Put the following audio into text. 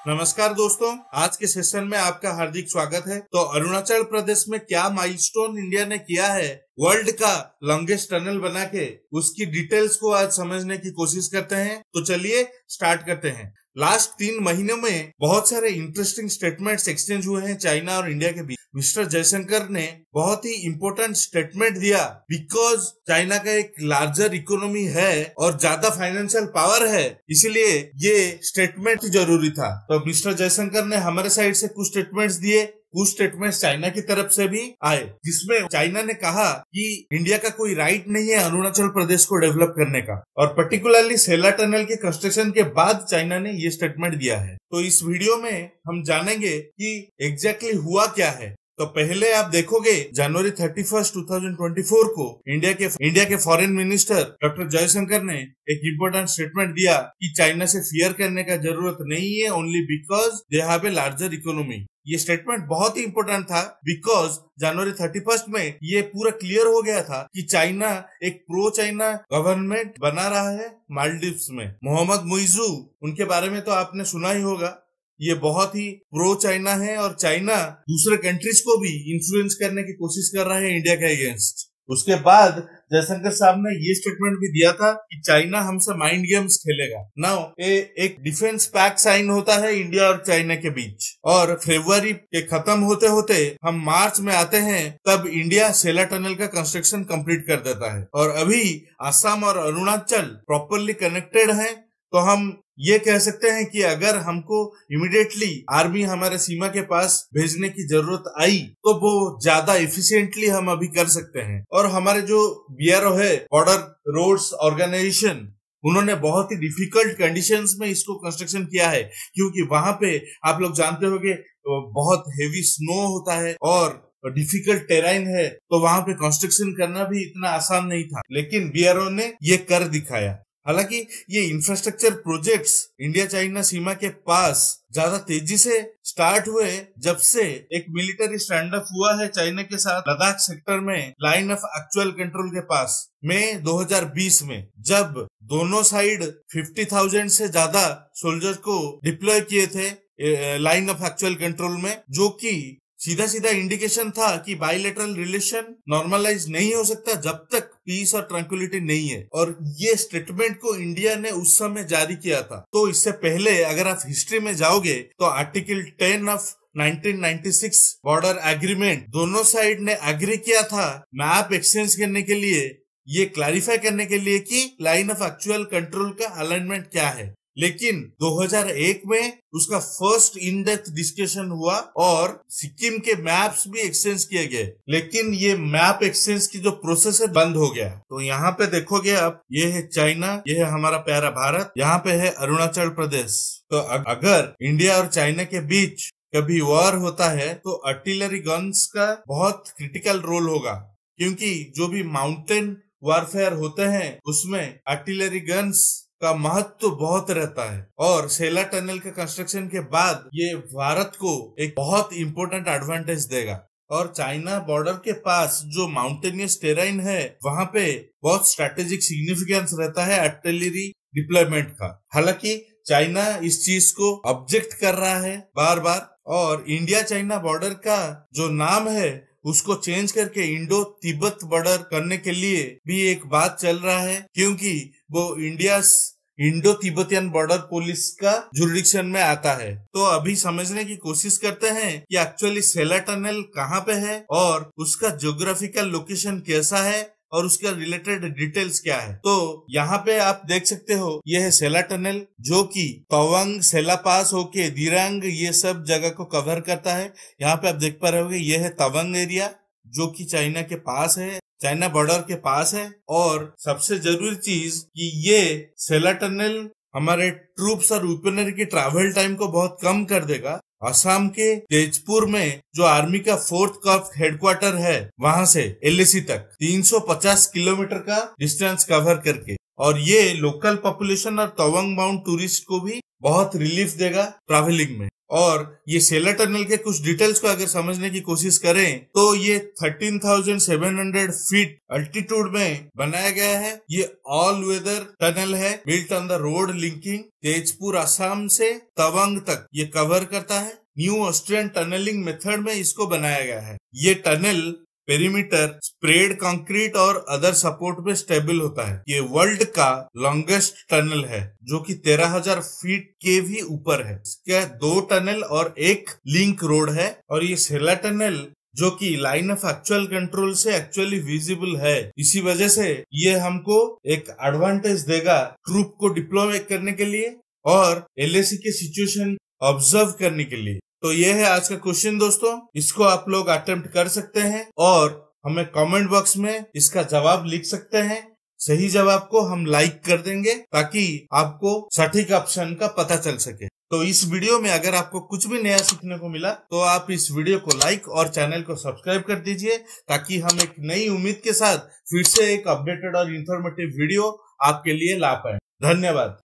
नमस्कार दोस्तों, आज के सेशन में आपका हार्दिक स्वागत है। तो अरुणाचल प्रदेश में क्या माइलस्टोन इंडिया ने किया है वर्ल्ड का लॉन्गेस्ट टनल बना के, उसकी डिटेल्स को आज समझने की कोशिश करते हैं। तो चलिए स्टार्ट करते हैं। लास्ट 3 महीनों में बहुत सारे इंटरेस्टिंग स्टेटमेंट्स एक्सचेंज हुए हैं चाइना और इंडिया के बीच। मिस्टर जयशंकर ने बहुत ही इंपॉर्टेंट स्टेटमेंट दिया, बिकॉज चाइना का एक लार्जर इकोनॉमी है और ज्यादा फाइनेंशियल पावर है, इसलिए ये स्टेटमेंट जरूरी था। तो मिस्टर जयशंकर ने हमारे साइड से कुछ स्टेटमेंट्स दिए, कुछ स्टेटमेंट्स चाइना की तरफ से भी आए, जिसमें चाइना ने कहा कि इंडिया का कोई राइट नहीं है अरुणाचल प्रदेश को डेवलप करने का, और पर्टिकुलरली सेला टनल के कंस्ट्रक्शन के बाद चाइना ने ये स्टेटमेंट दिया है। तो इस वीडियो में हम जानेंगे कि एग्जैक्टली हुआ क्या है। तो पहले आप देखोगे जनवरी 31, 2024 को इंडिया के फॉरेन मिनिस्टर डॉक्टर जयशंकर ने एक इम्पोर्टेंट स्टेटमेंट दिया कि चाइना से फियर करने का जरूरत नहीं है, only because they have a larger economy. ये स्टेटमेंट बहुत ही इम्पोर्टेंट था, बिकॉज जनवरी 31 में ये पूरा क्लियर हो गया था कि चाइना एक प्रो चाइना गवर्नमेंट बना रहा है मालदीव्स में। मोहम्मद मुइजू, उनके बारे में तो आपने सुना ही होगा। ये बहुत ही प्रो चाइना है और चाइना दूसरे कंट्रीज को भी इन्फ्लुएंस करने की कोशिश कर रहा है इंडिया के अगेंस्ट। उसके बाद जयशंकर साहब ने ये स्टेटमेंट भी दिया था कि चाइना हमसे माइंड गेम्स खेलेगा। नाउ एक डिफेंस पैक्ट साइन होता है इंडिया और चाइना के बीच, और फरवरी के खत्म होते होते हम मार्च में आते हैं, तब इंडिया सेला टनल का कंस्ट्रक्शन कंप्लीट कर देता है। और अभी असम और अरुणाचल प्रॉपरली कनेक्टेड हैं, तो हम ये कह सकते हैं कि अगर हमको इमीडिएटली आर्मी हमारे सीमा के पास भेजने की जरूरत आई, तो वो ज्यादा एफिशिएंटली हम अभी कर सकते हैं। और हमारे जो बीआरओ है, बॉर्डर रोड्स ऑर्गेनाइजेशन, उन्होंने बहुत ही डिफिकल्ट कंडीशंस में इसको कंस्ट्रक्शन किया है, क्योंकि वहां पे आप लोग जानते होंगे बहुत हेवी स्नो होता है और डिफिकल्ट टेराइन है, तो वहां पे कंस्ट्रक्शन करना भी इतना आसान नहीं था, लेकिन बीआरओ ने ये कर दिखाया। हालांकि ये इंफ्रास्ट्रक्चर प्रोजेक्ट्स इंडिया चाइना सीमा के पास ज्यादा तेजी से स्टार्ट हुए जब से एक मिलिट्री स्टैंड अप हुआ है चाइना के साथ लद्दाख सेक्टर में लाइन ऑफ एक्चुअल कंट्रोल के पास मई 2020 में, जब दोनों साइड 50,000 से ज्यादा सोल्जर को डिप्लॉय किए थे लाइन ऑफ एक्चुअल कंट्रोल में, जो कि सीधा सीधा इंडिकेशन था कि बायलैटरल रिलेशन नॉर्मलाइज नहीं हो सकता जब तक पीस और ट्रैंक्विलिटी नहीं है। और ये स्टेटमेंट को इंडिया ने उस समय जारी किया था। तो इससे पहले अगर आप हिस्ट्री में जाओगे तो आर्टिकल 10 ऑफ 1996 बॉर्डर एग्रीमेंट, दोनों साइड ने एग्री किया था मैप एक्सचेंज करने के लिए, ये क्लैरिफाई करने के लिए कि लाइन ऑफ एक्चुअल कंट्रोल का अलाइनमेंट क्या है। लेकिन 2001 में उसका फर्स्ट इन डेप्थ डिस्कशन हुआ और सिक्किम के मैप्स भी एक्सचेंज किए गए, लेकिन ये मैप एक्सचेंज की जो प्रोसेस है बंद हो गया। तो यहाँ पे देखोगे आप, ये है चाइना, ये है हमारा प्यारा भारत, यहाँ पे है अरुणाचल प्रदेश। तो अगर इंडिया और चाइना के बीच कभी वॉर होता है तो आर्टिलरी गन्स का बहुत क्रिटिकल रोल होगा, क्योंकि जो भी माउंटेन वॉरफेयर होते हैं उसमें आर्टिलरी गन्स का महत्व तो बहुत रहता है। और सेला टनल के कंस्ट्रक्शन के बाद ये भारत को एक बहुत इंपॉर्टेंट एडवांटेज देगा। और चाइना बॉर्डर के पास जो माउंटेनियस टेराइन है, वहां पे बहुत स्ट्रेटेजिक सिग्निफिकेंस रहता है आर्टिलरी डिप्लॉयमेंट का। हालांकि चाइना इस चीज को ऑब्जेक्ट कर रहा है बार बार, और इंडिया चाइना बॉर्डर का जो नाम है उसको चेंज करके इंडो तिब्बत बॉर्डर करने के लिए भी एक बात चल रहा है, क्योंकि वो इंडो तिब्बतियन बॉर्डर पुलिस का जुरिडिक्शन में आता है। तो अभी समझने की कोशिश करते हैं कि एक्चुअली सेला टनल कहाँ पे है और उसका ज्योग्राफिकल लोकेशन कैसा है और उसका रिलेटेड डिटेल्स क्या है। तो यहाँ पे आप देख सकते हो, ये है सेला टनल, जो कि तवांग, सेला पास होके दिरांग, ये सब जगह को कवर करता है। यहाँ पे आप देख पा रहे होगे, ये है तवांग एरिया, जो कि चाइना के पास है, चाइना बॉर्डर के पास है। और सबसे जरूरी चीज कि ये सेला टनल हमारे ट्रूप्स और वेपनरी की ट्रैवल टाइम को बहुत कम कर देगा। असम के तेजपुर में जो आर्मी का 4th कॉर्प्स हेडक्वार्टर है, वहां से एलएसी तक 350 किलोमीटर का डिस्टेंस कवर करके, और ये लोकल पॉपुलेशन और तवांग बाउंड टूरिस्ट को भी बहुत रिलीफ देगा ट्रैवलिंग में। और ये सेलर टनल के कुछ डिटेल्स को अगर समझने की कोशिश करें तो ये 13,700 फीट अल्टीट्यूड में बनाया गया है। ये ऑल वेदर टनल है, built on the road linking Tezpur Assam से तवांग तक ये कवर करता है। न्यू ऑस्ट्रियन टनलिंग मेथड में इसको बनाया गया है। ये टनल पेरीमीटर स्प्रेड कंक्रीट और अदर सपोर्ट पे स्टेबल होता है। ये वर्ल्ड का लॉन्गेस्ट टनल है जो कि 13,000 फीट के भी ऊपर है। इसके 2 टनल और 1 लिंक रोड है। और ये सेला टनल जो कि लाइन ऑफ एक्चुअल कंट्रोल से एक्चुअली विजिबल है, इसी वजह से ये हमको एक एडवांटेज देगा ट्रूप को डिप्लॉय करने के लिए और LAC के सिचुएशन ऑब्जर्व करने के लिए। तो ये है आज का क्वेश्चन दोस्तों, इसको आप लोग अटेम्प्ट कर सकते हैं और हमें कमेंट बॉक्स में इसका जवाब लिख सकते हैं। सही जवाब को हम लाइक कर देंगे ताकि आपको सटीक ऑप्शन का पता चल सके। तो इस वीडियो में अगर आपको कुछ भी नया सीखने को मिला तो आप इस वीडियो को लाइक और चैनल को सब्सक्राइब कर दीजिए ताकि हम एक नई उम्मीद के साथ फिर से एक अपडेटेड और इंफॉर्मेटिव वीडियो आपके लिए ला पाए। धन्यवाद।